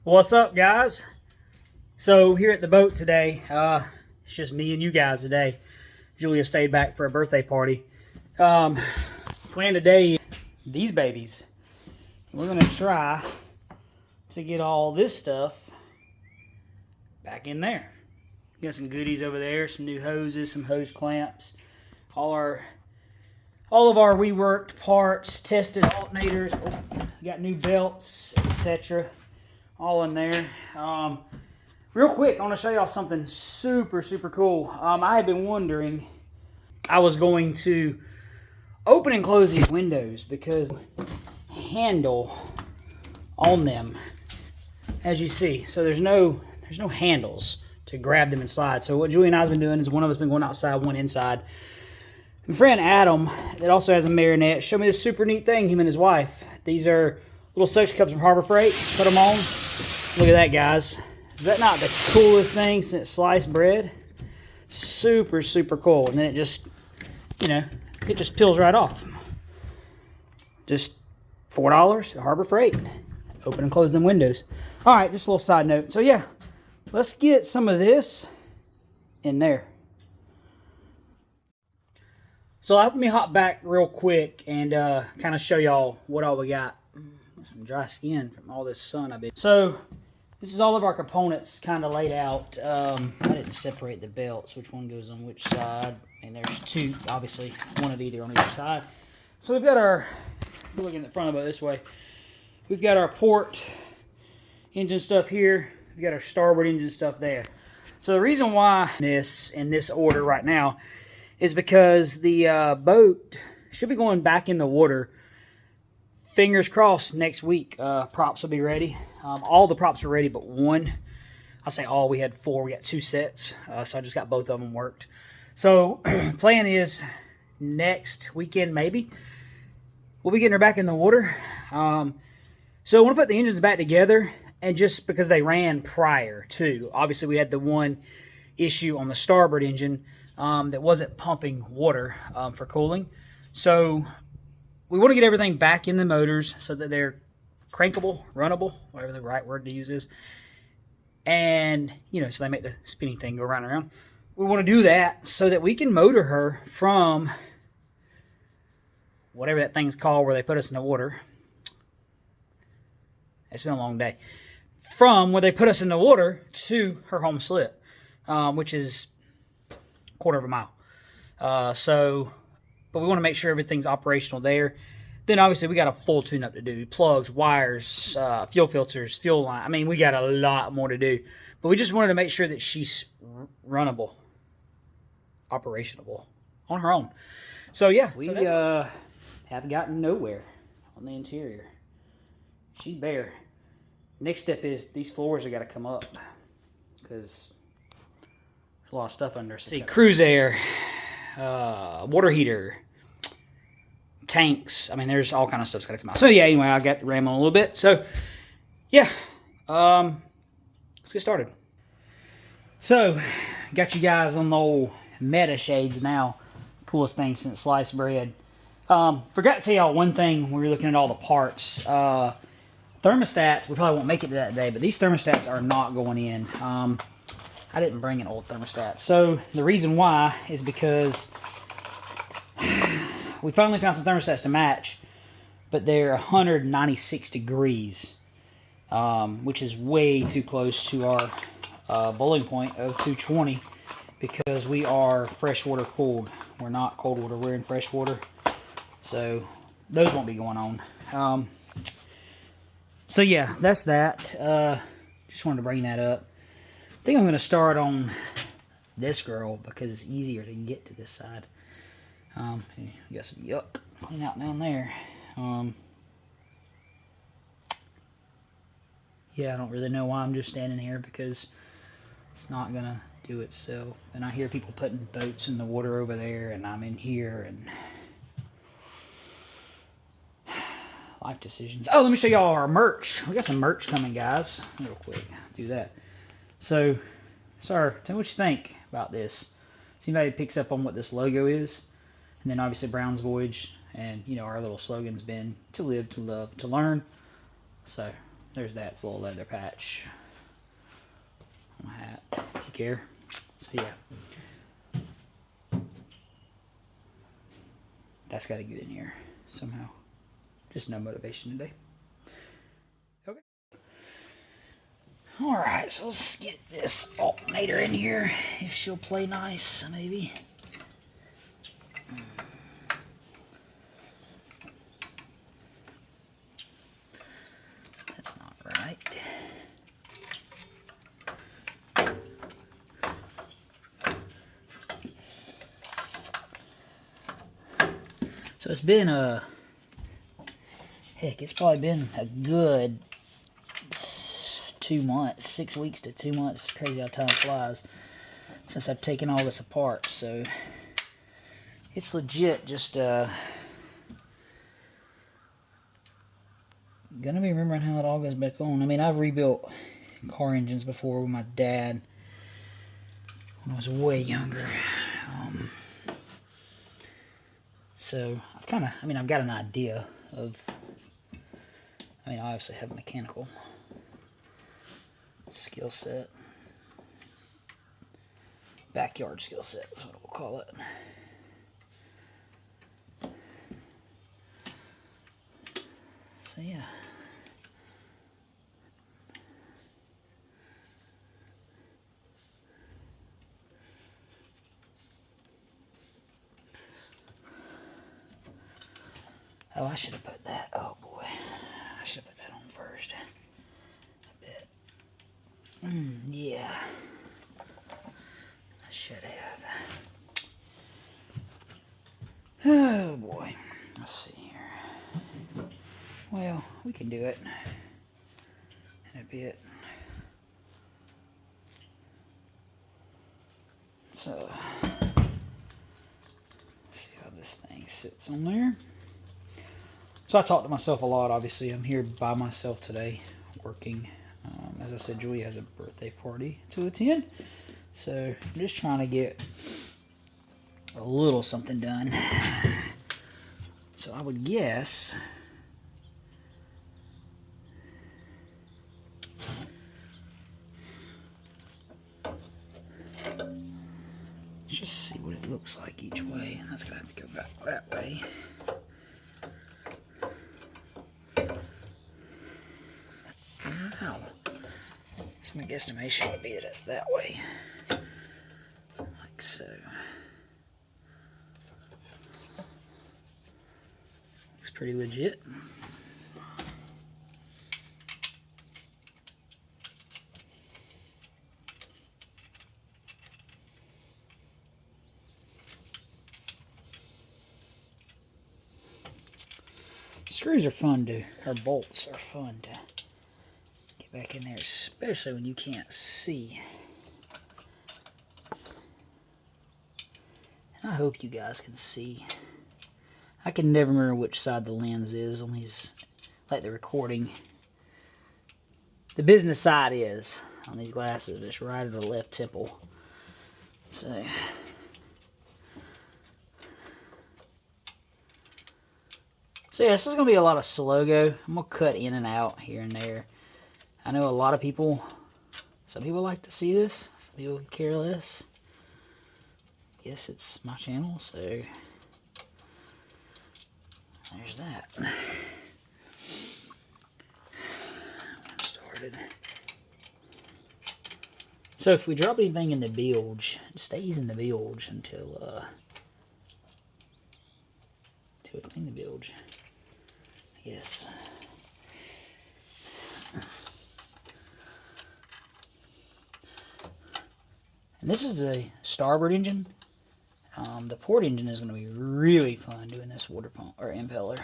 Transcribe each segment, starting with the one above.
What's up, guys? So here at the boat today, it's just me and you guys today. Julia stayed back for a birthday party. Plan today, these babies. We're gonna try to get all this stuff back in there. Got some goodies over there, some new hoses, some hose clamps, all of our reworked parts, tested alternators. Got new belts, etc. All in there. Real quick, I want to show y'all something super cool. I have been wondering, I was going to open and close these windows because handle on them, as you see. So there's no handles to grab them and slide. So what Julie and I have been doing is one of us been going outside, one inside. My friend Adam, that also has a Marinette, showed me this super neat thing, him and his wife. These are little suction cups from Harbor Freight. Put them on. Look at that, guys. Is that not the coolest thing since sliced bread? Super cool. And then it just, it just peels right off. Just $4 at Harbor Freight. Open and close them windows. All right, just a little side note. So yeah, let's get some of this in there. So let me hop back real quick and kind of show y'all what all we got. Some dry skin from all this sun I've been. So this is all of our components kind of laid out. I didn't separate the belts, which one goes on which side. And there's two, obviously, one of either on either side. So we've got our, we're looking at the front of it this way. We've got our port engine stuff here. We've got our starboard engine stuff there. So the reason why this in this order right now is because the boat should be going back in the water. Fingers crossed next week. Props will be ready. All the props are ready but one. I say all, we had four. We got two sets. So I just got both of them worked. So plan is next weekend maybe we'll be getting her back in the water. So I want to put the engines back together, and just because they ran prior to, obviously we had the one issue on the starboard engine that wasn't pumping water for cooling. So we want to get everything back in the motors so that they're crankable, runnable, whatever the right word to use is. And, so they make the spinning thing go round and around. We want to do that so that we can motor her from whatever that thing's called where they put us in the water. It's been a long day. From where they put us in the water to her home slip, which is a quarter of a mile. But we want to make sure everything's operational there. Then obviously we got a full tune-up to do. Plugs, wires, fuel filters, fuel line. I mean, we got a lot more to do. But we just wanted to make sure that she's runnable, operationable on her own. So yeah, we have gotten nowhere on the interior. She's bare. Next step is these floors have got to come up because there's a lot of stuff under. So see, cruise air. Water heater, tanks. I mean, there's all kind of stuff's got to come out. So yeah, anyway, I got rambling a little bit. So yeah, let's get started. So got you guys on the old meta shades now. Coolest thing since sliced bread. Forgot to tell y'all one thing when we were looking at all the parts. Thermostats, we probably won't make it to that day, but these thermostats are not going in. I didn't bring an old thermostat. So the reason why is because we finally found some thermostats to match, but they're 196 degrees, which is way too close to our boiling point of 220 because we are freshwater cooled. We're not cold water, we're in freshwater. So those won't be going on. So yeah, that's that. Just wanted to bring that up. I think I'm going to start on this girl because it's easier to get to this side. We got some yuck clean out down there. Yeah, I don't really know why I'm just standing here because it's not going to do itself. And I hear people putting boats in the water over there, and I'm in here, and life decisions. Oh, let me show y'all our merch. We got some merch coming, guys. Real quick, do that. So, sir, tell me what you think about this. See if anybody picks up on what this logo is. And then obviously BrownsVoyage, and our little slogan's been to live, to love, to learn. So there's that. It's a little leather patch on my hat. If you care. So yeah. That's got to get in here somehow. Just no motivation today. Okay. Alright, so let's get this alternator in here. If she'll play nice, maybe. That's not right. So it's been heck, it's probably been a good 2 months, 6 weeks to 2 months. It's crazy how time flies since I've taken all this apart. So it's legit just gonna be remembering how it all goes back on. I mean, I've rebuilt car engines before with my dad when I was way younger. So I've kind of, I mean, I've got an idea of, I mean, I obviously have a mechanical skill set. Backyard skill set is what we'll call it. So yeah. Oh, I should have put that. Oh boy, I should have put that on first. A bit. Yeah, I should have. Oh boy, let's see here. Well, we can do it in a bit. So, see how this thing sits on there. So I talk to myself a lot, obviously. I'm here by myself today, working. As I said, Julia has a birthday party to attend. So I'm just trying to get a little something done. So I would guess... let's just see what it looks like each way. That's going to have to go back that way. Ow. So my guesstimation would be that it's that way. Like so. Looks pretty legit. Screws are fun to, or bolts are fun to get back in there, especially when you can't see. And I hope you guys can see. I can never remember which side the lens is on these, like the recording. The business side is on these glasses, but it's right at the left temple. So... so yeah, this is going to be a lot of slow-go. I'm going to cut in and out here and there. I know a lot of people, some people like to see this, some people care less. Yes, it's my channel, so there's that. Started. So if we drop anything in the bilge, it stays in the bilge until it's in the bilge. Yes. And this is the starboard engine. The port engine is going to be really fun doing this water pump or impeller.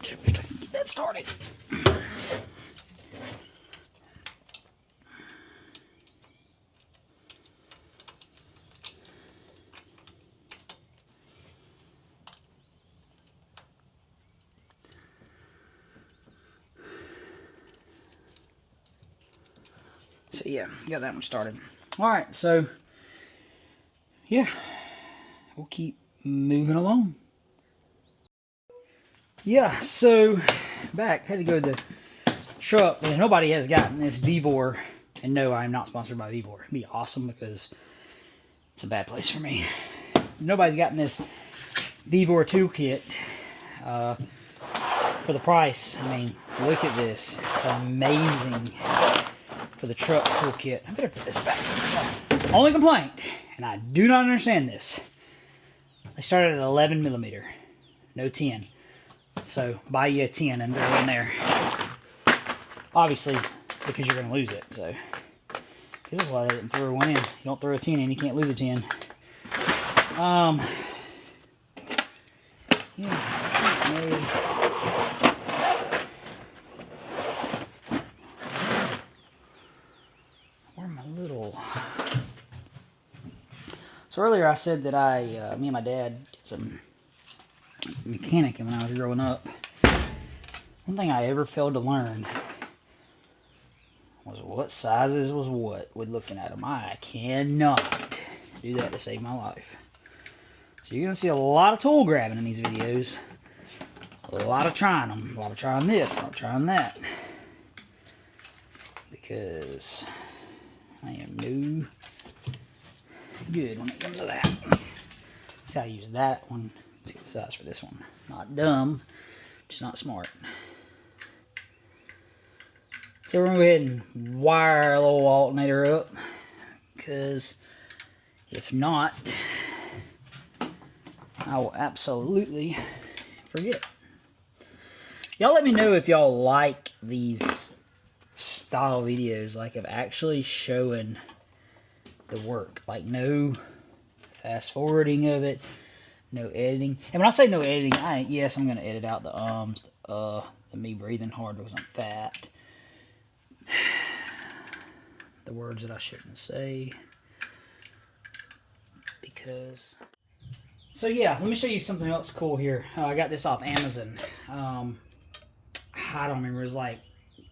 Get that started. So yeah, got that one started. All right, so yeah, we'll keep moving along. Yeah, so back, had to go to the truck, and nobody has gotten this Vevor, and no, I'm not sponsored by Vevor. It'd be awesome because it's a bad place for me. Nobody's gotten this Vevor toolkit for the price. I mean, look at this. It's amazing for the truck toolkit. I better put this back somewhere. Only complaint, and I do not understand this. They started at 11 millimeter, no 10. So buy you a 10 and throw it in there. Obviously, because you're going to lose it. So this is why they didn't throw one in. You don't throw a 10 in, you can't lose a 10. Yeah. Where am I little? So earlier I said that me and my dad did some mechanicing when I was growing up. One thing I ever failed to learn was what sizes was what with looking at them. I cannot do that to save my life. So you're going to see a lot of tool grabbing in these videos. A lot of trying them. A lot of trying this. A lot of trying that. Because I am no good when it comes to that. See, I use that one. Let's get the size for this one. Not dumb, just not smart. So we're going to go ahead and wire a little alternator up, because if not, I will absolutely forget. Y'all let me know if y'all like these style videos, like of actually showing the work. Like no fast forwarding of it, no editing. And when I say no editing, yes, I'm going to edit out the ums, the me breathing hard because I'm fat. The words that I shouldn't say. Because... So yeah, let me show you something else cool here. I got this off Amazon. I don't remember. It was like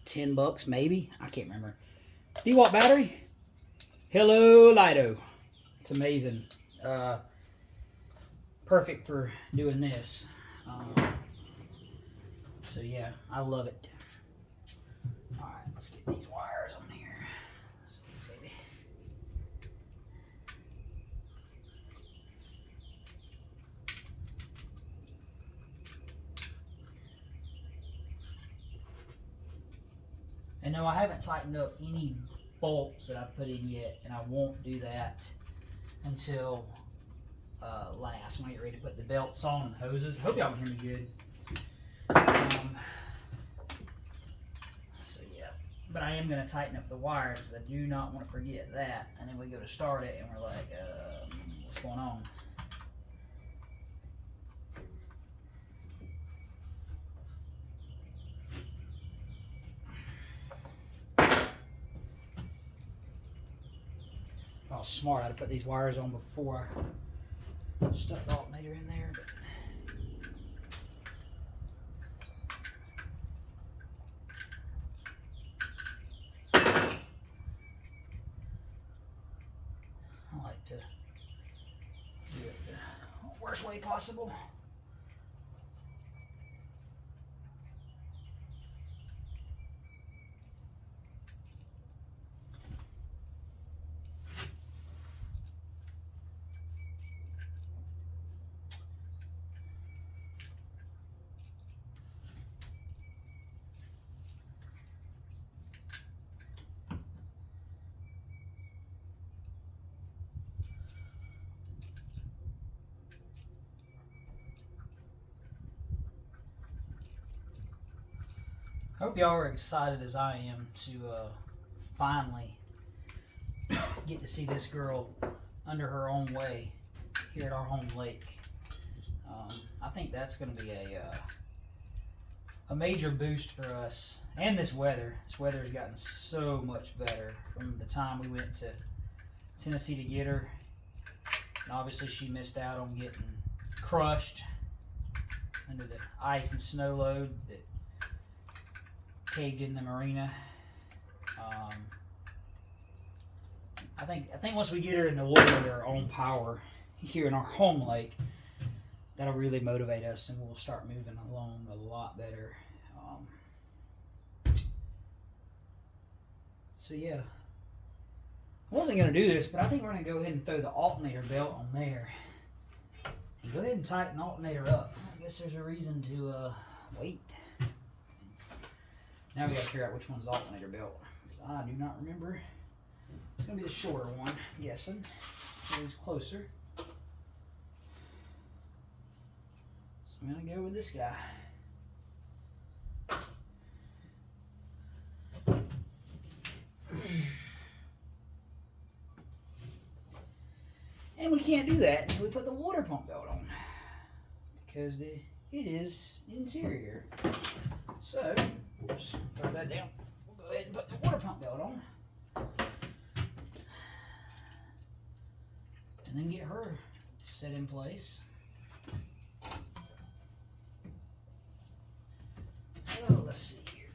10 bucks maybe. I can't remember. D-Watt battery. Hello, Lido. It's amazing. Perfect for doing this. So yeah, I love it. All right, let's get these wires on here. Let's see, baby. And no, I haven't tightened up any bolts that I put in yet, and I won't do that until last when I get ready to put the belts on and the hoses. Hope y'all can hear me good. So yeah, but I am going to tighten up the wires because I do not want to forget that. And then we go to start it and we're like, what's going on? If I was smart, I'd have put these wires on before I stuck the alternator in there. But I like to do it the worst way possible. I hope y'all are excited as I am to finally get to see this girl under her own way here at our home lake. I think that's going to be a major boost for us. And this weather. This weather has gotten so much better from the time we went to Tennessee to get her. And obviously she missed out on getting crushed under the ice and snow load that caved in the marina. I think once we get her in the water with her own power here in our home lake, that'll really motivate us, and we'll start moving along a lot better. So yeah, I wasn't going to do this, but I think we're going to go ahead and throw the alternator belt on there and go ahead and tighten the alternator up. I guess there's a reason to wait. Now we got to figure out which one's the alternator belt, because I do not remember. It's going to be the shorter one, I'm guessing. It's closer. So I'm going to go with this guy. And we can't do that until we put the water pump belt on, because it is interior. So, oops, throw that down. We'll go ahead and put the water pump belt on. And then get her set in place. Oh, let's see here.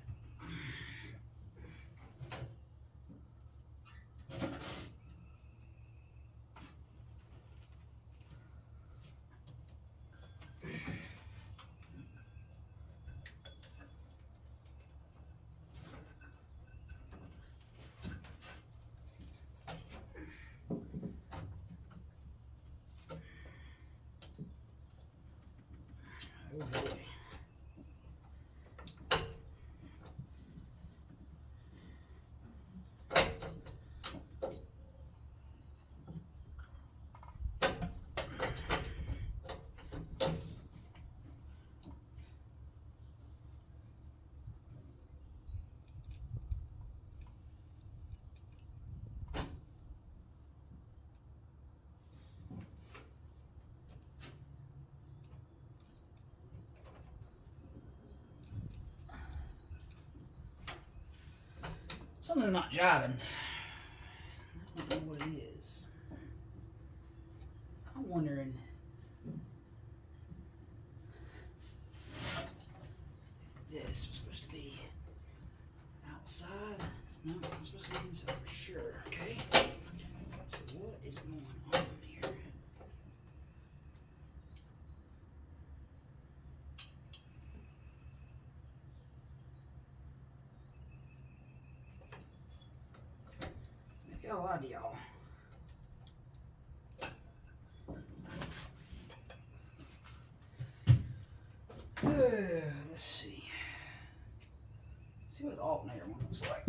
Oh boy. Something's not jiving. I don't know what it is. I'm wondering if this was supposed to be outside. No, it's supposed to be inside for sure. Okay. So what is going on here? Maybe I'll lie to y'all. Let's see. Let's see what the alternator one looks like.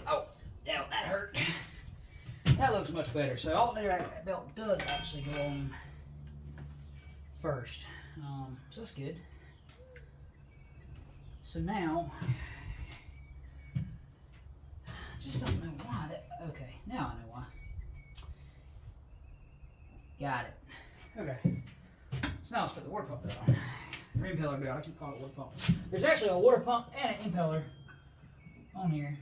Oh, yeah, that hurt. That looks much better. So alternator belt does actually go on first. So that's good. So now, I just don't know why that, okay, now I know why. Got it. Okay. So now let's put the water pump belt on. Or impeller belt, I keep calling it water pump. There's actually a water pump and an impeller on here.